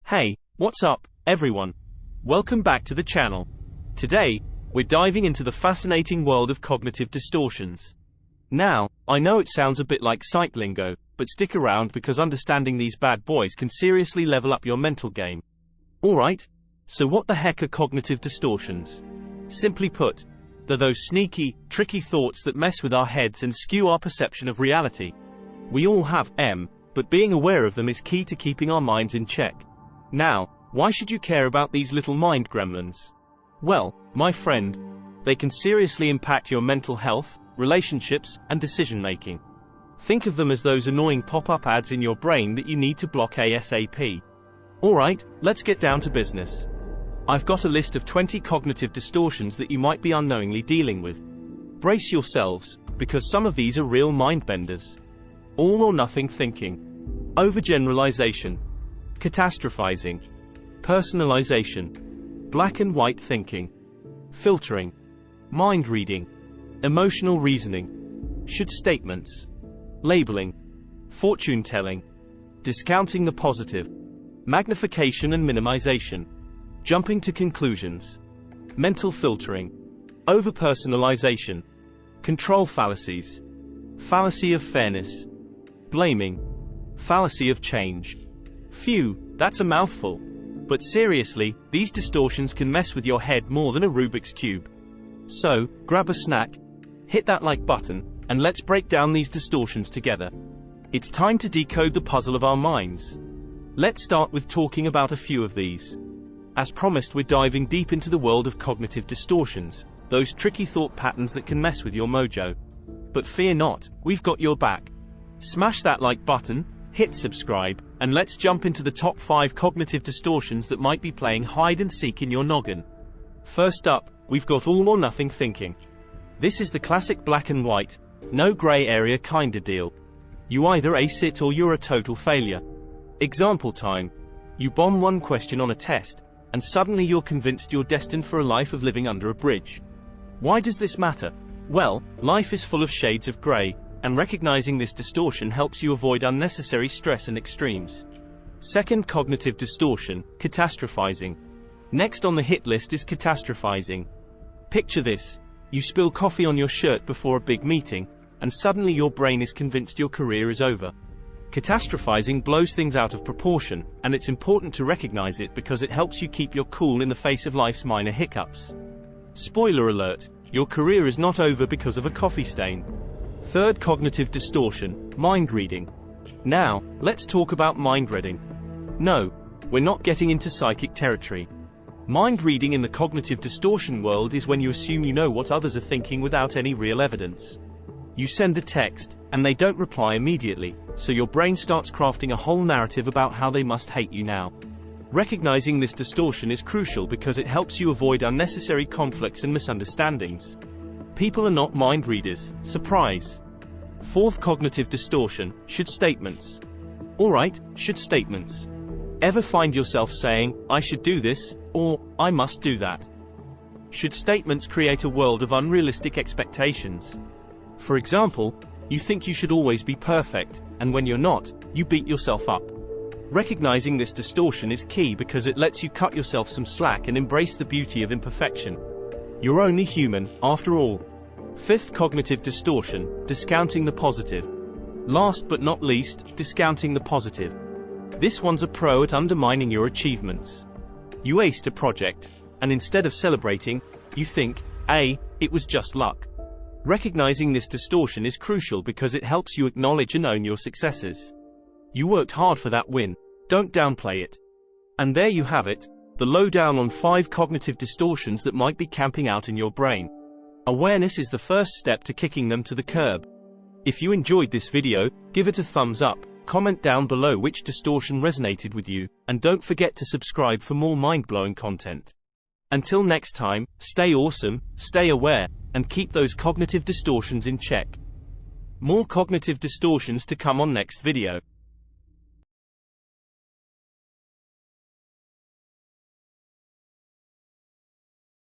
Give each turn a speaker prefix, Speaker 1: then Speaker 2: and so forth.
Speaker 1: Hey, what's up, everyone? Welcome back to the channel. Today, we're diving into the fascinating world of cognitive distortions. Now, I know it sounds a bit like psych lingo, but stick around because understanding these bad boys can seriously level up your mental game. Alright, so what the heck are cognitive distortions? Simply put, they're those sneaky, tricky thoughts that mess with our heads and skew our perception of reality. We all have them, but being aware of them is key to keeping our minds in check. Now, why should you care about these little mind gremlins? Well, my friend, they can seriously impact your mental health, relationships, and decision-making. Think of them as those annoying pop-up ads in your brain that you need to block ASAP. Alright, let's get down to business. I've got a list of 20 cognitive distortions that you might be unknowingly dealing with. Brace yourselves, because some of these are real mind-benders. All or nothing thinking. Overgeneralization. Catastrophizing. Personalization. Black and white thinking. Filtering. Mind reading. Emotional reasoning. Should statements. Labeling. Fortune telling. Discounting the positive. Magnification and minimization. Jumping to conclusions. Mental filtering. Overpersonalization. Control fallacies. Fallacy of fairness. Blaming. Fallacy of change. Phew, that's a mouthful. But seriously, these distortions can mess with your head more than a Rubik's Cube. So, grab a snack, hit that like button, and let's break down these distortions together. It's time to decode the puzzle of our minds. Let's start with talking about a few of these. As promised, we're diving deep into the world of cognitive distortions, those tricky thought patterns that can mess with your mojo. But fear not, we've got your back. Smash that like button, hit subscribe, and let's jump into the top 5 cognitive distortions that might be playing hide and seek in your noggin. First up, we've got all or nothing thinking. This is the classic black and white, no gray area kinda deal. You either ace it or you're a total failure. Example time. You bomb one question on a test, and suddenly you're convinced you're destined for a life of living under a bridge. Why does this matter? Well, life is full of shades of gray, and recognizing this distortion helps you avoid unnecessary stress and extremes. Second cognitive distortion, catastrophizing. Next on the hit list is catastrophizing. Picture this. You spill coffee on your shirt before a big meeting, and suddenly your brain is convinced your career is over. Catastrophizing blows things out of proportion, and it's important to recognize it because it helps you keep your cool in the face of life's minor hiccups. Spoiler alert, your career is not over because of a coffee stain. Third cognitive distortion, mind reading. Now, let's talk about mind reading. No, we're not getting into psychic territory. Mind reading in the cognitive distortion world is when you assume you know what others are thinking without any real evidence. You send a text, and they don't reply immediately, so your brain starts crafting a whole narrative about how they must hate you now. Recognizing this distortion is crucial because it helps you avoid unnecessary conflicts and misunderstandings. People are not mind readers, surprise. Fourth cognitive distortion, should statements. Alright, should statements. Ever find yourself saying, I should do this, or, I must do that? Should statements create a world of unrealistic expectations. For example, you think you should always be perfect, and when you're not, you beat yourself up. Recognizing this distortion is key because it lets you cut yourself some slack and embrace the beauty of imperfection. You're only human, after all. Fifth cognitive distortion, discounting the positive. Last but not least, discounting the positive. This one's a pro at undermining your achievements. You aced a project, and instead of celebrating, you think, it was just luck. Recognizing this distortion is crucial because it helps you acknowledge and own your successes. You worked hard for that win, don't downplay it. And there you have it, the lowdown on 5 cognitive distortions that might be camping out in your brain. Awareness is the first step to kicking them to the curb. If you enjoyed this video, give it a thumbs up, comment down below which distortion resonated with you, and don't forget to subscribe for more mind-blowing content. Until next time, stay awesome, stay aware, and keep those cognitive distortions in check. More cognitive distortions to come on next video.